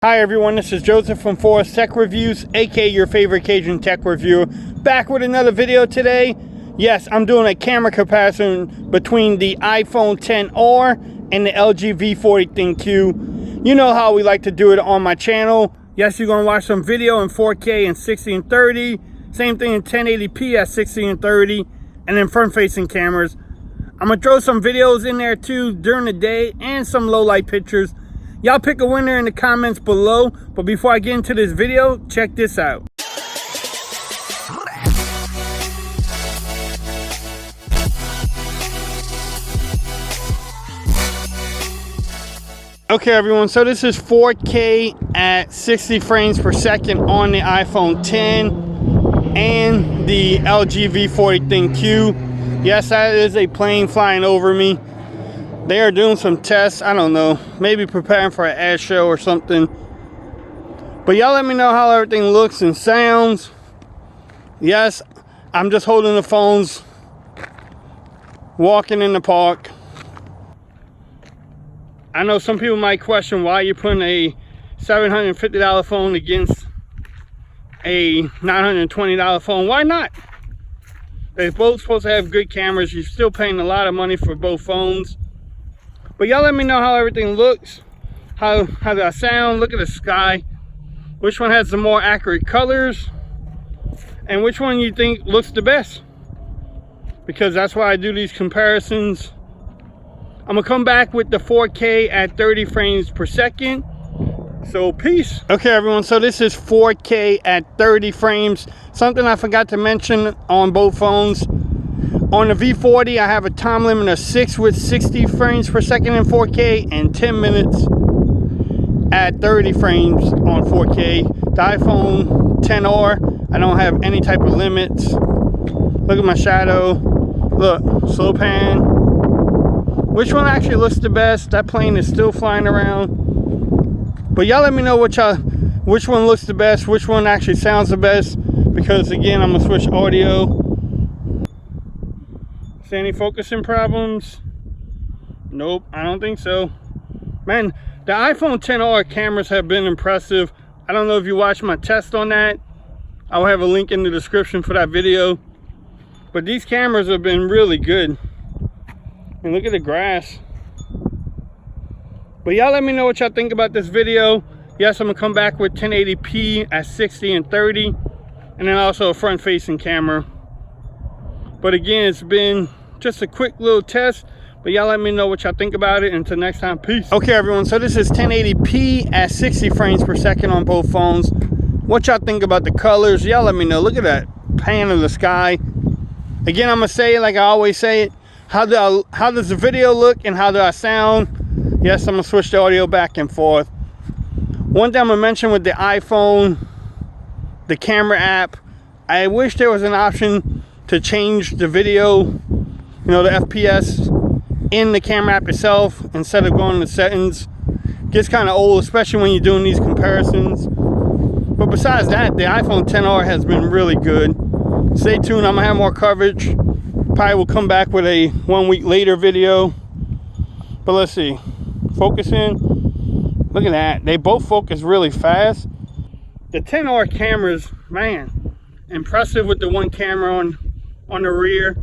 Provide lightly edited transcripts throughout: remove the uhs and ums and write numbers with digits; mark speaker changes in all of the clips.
Speaker 1: Hi everyone, this is Joseph from Forest Tech Reviews, aka your favorite Cajun tech reviewer, back with another video today. Yes, I'm doing a camera comparison between the iPhone XR and the LG V40 Thinq. You know how we like to do it on my channel. Yes, you're going to watch some video in 4K and 60 and 30. Same thing in 1080p at 60 and 30. And then front-facing cameras. I'm going to throw some videos in there too during the day and some low-light pictures. Y'all pick a winner in the comments below. But before I get into this video, check this out. Okay everyone, so this is 4K at 60 frames per second on the iPhone X and the LG V40 Thinq. Yes, that is a plane flying over me. They are doing some tests, I don't know, maybe preparing for an air show or something. But y'all let me know how everything looks and sounds. Yes, I'm just holding the phones, walking in the park. I know some people might question why you're putting a $750 phone against a $920 phone. Why not? They're both supposed to have good cameras. You're still paying a lot of money for both phones. But y'all let me know how everything looks. How does that sound? Look at the sky. Which one has the more accurate colors? And which one you think looks the best? Because that's why I do these comparisons. I'm gonna come back with the 4K at 30 frames per second. So peace. Okay everyone, so this is 4K at 30 frames. Something I forgot to mention on both phones. On the V40, I have a time limit of 6 with 60 frames per second in 4K and 10 minutes at 30 frames on 4K. The iPhone XR, I don't have any type of limits. Look at my shadow. Look, slow pan. Which one actually looks the best? That plane is still flying around. But y'all let me know which one looks the best, which one actually sounds the best. Because again, I'm gonna switch audio. See any focusing problems? Nope, I don't think so. Man, the iPhone XR cameras have been impressive. I don't know if you watched my test on that. I'll have a link in the description for that video. But these cameras have been really good. And look at the grass. But y'all let me know what y'all think about this video. Yes, I'm gonna come back with 1080p at 60 and 30. And then also a front-facing camera. But again, it's been just a quick little test. But y'all let me know what y'all think about it. Until next time, peace. Okay everyone, so this is 1080p at 60 frames per second on both phones. What y'all think about the colors? Y'all let me know. Look at that pan of the sky. Again, I'm gonna say it like I always say it. How does the video look and how do I sound? Yes, I'm gonna switch the audio back and forth. One thing I'm gonna mention with the iPhone, the camera app, I wish there was an option to change the video, you know, the FPS in the camera app itself instead of going to settings. Gets kind of old, especially when you're doing these comparisons. But besides that, the iPhone XR has been really good. Stay tuned, I'm gonna have more coverage. Probably will come back with a 1 week later video. But let's see, focusing. Look at that, they both focus really fast. The XR cameras, man, impressive with the one camera on the rear.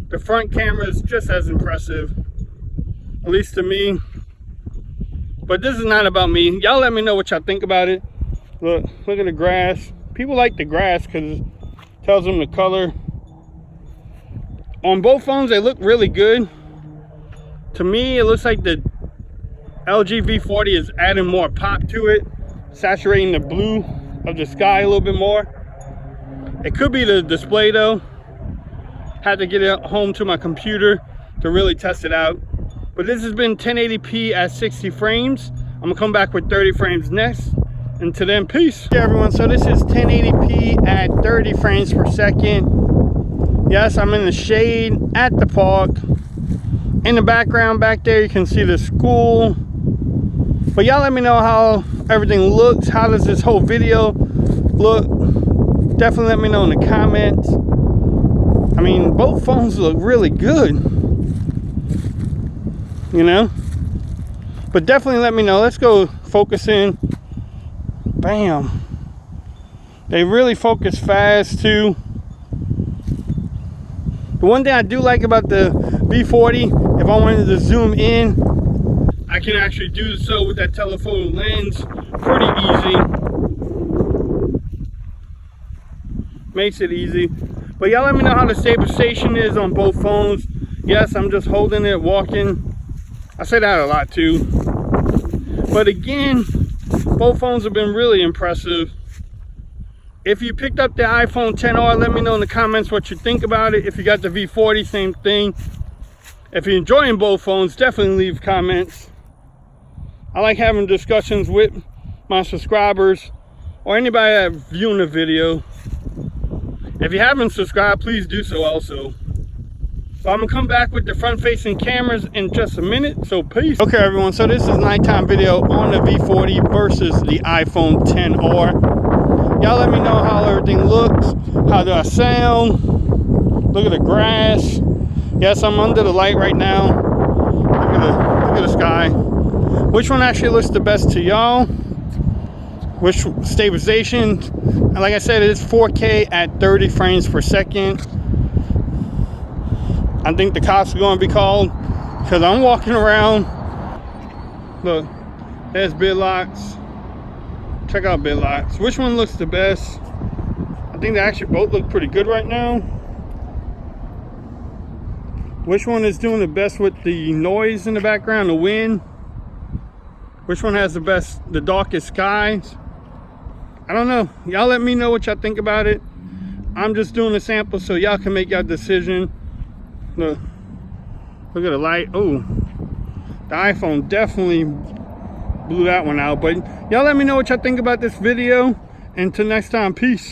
Speaker 1: The front camera is just as impressive, at least to me. But this is not about me. Y'all let me know what y'all think about it. Look at the grass. People like the grass because it tells them the color. On both phones, they look really good. To me, it looks like the LG V40 is adding more pop to it, saturating the blue of the sky a little bit more. It could be the display though. Had to get it home to my computer to really test it out. But this has been 1080p at 60 frames. I'm gonna come back with 30 frames next. Until then, peace. Hey everyone, so this is 1080p at 30 frames per second. Yes, I'm in the shade at the park. In the background back there, you can see the school. But y'all let me know how everything looks. How does this whole video look? Definitely let me know in the comments. I mean, both phones look really good. You know? But definitely let me know. Let's go focus in. Bam. They really focus fast too. The one thing I do like about the V40, if I wanted to zoom in, I can actually do so with that telephoto lens. Pretty easy. Makes it easy. But y'all let me know how the stabilization is on both phones. Yes, I'm just holding it, walking. I say that a lot too. But again, both phones have been really impressive. If you picked up the iPhone XR, let me know in the comments what you think about it. If you got the V40, same thing. If you're enjoying both phones, definitely leave comments. I like having discussions with my subscribers or anybody that's viewing the video. If you haven't subscribed, please do so also. So I'm gonna come back with the front-facing cameras in just a minute, so peace. Okay everyone, so this is nighttime video on the V40 versus the iPhone XR. Y'all let me know how everything looks, how do I sound. Look at the grass. Yes, I'm under the light right now. Look at the sky. Which one actually looks the best to y'all? Which stabilization? And like I said, it's 4K at 30 frames per second. I think the cops are going to be called because I'm walking around. Look, there's BitLocks. Check out BitLocks. Which one looks the best? I think they actually both look pretty good right now. Which one is doing the best with the noise in the background, the wind? Which one has the darkest skies? I don't know. Y'all let me know what y'all think about it. I'm just doing a sample so y'all can make your decision. Look at the light. Oh, the iPhone definitely blew that one out. But y'all let me know what y'all think about this video. And until next time, peace.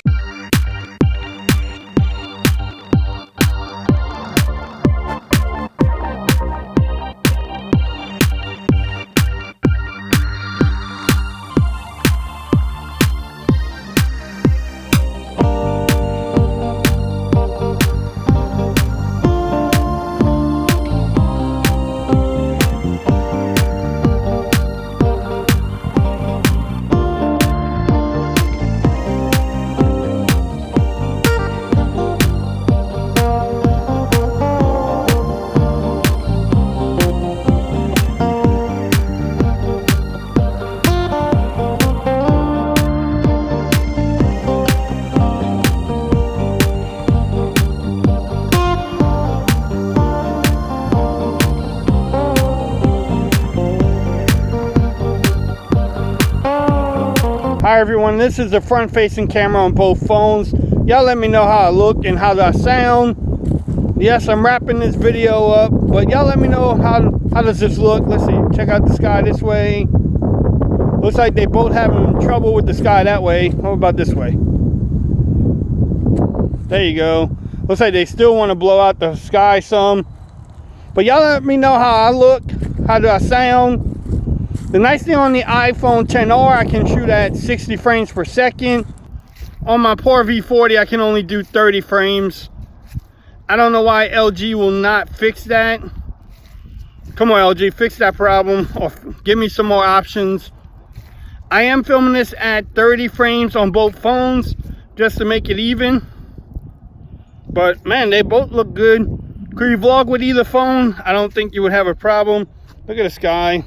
Speaker 1: Hi everyone, this is the front facing camera on both phones. Y'all let me know how I look and how I sound. Yes, I'm wrapping this video up, but y'all let me know how does this look. Let's see, check out the sky this way. Looks like they both having trouble with the sky that way. How about this way? There you go. Looks like they still want to blow out the sky some. But y'all let me know how I look, how do I sound. The nice thing on the iPhone XR, I can shoot at 60 frames per second. On my poor V40, I can only do 30 frames. I don't know why LG will not fix that. Come on, LG, fix that problem or give me some more options. I am filming this at 30 frames on both phones just to make it even. But man, they both look good. Could you vlog with either phone? I don't think you would have a problem. Look at the sky.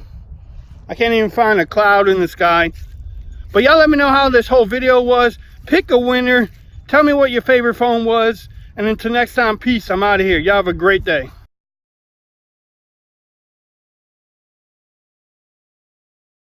Speaker 1: I can't even find a cloud in the sky. But y'all let me know how this whole video was. Pick a winner. Tell me what your favorite phone was. And until next time, peace. I'm out of here. Y'all have a great day.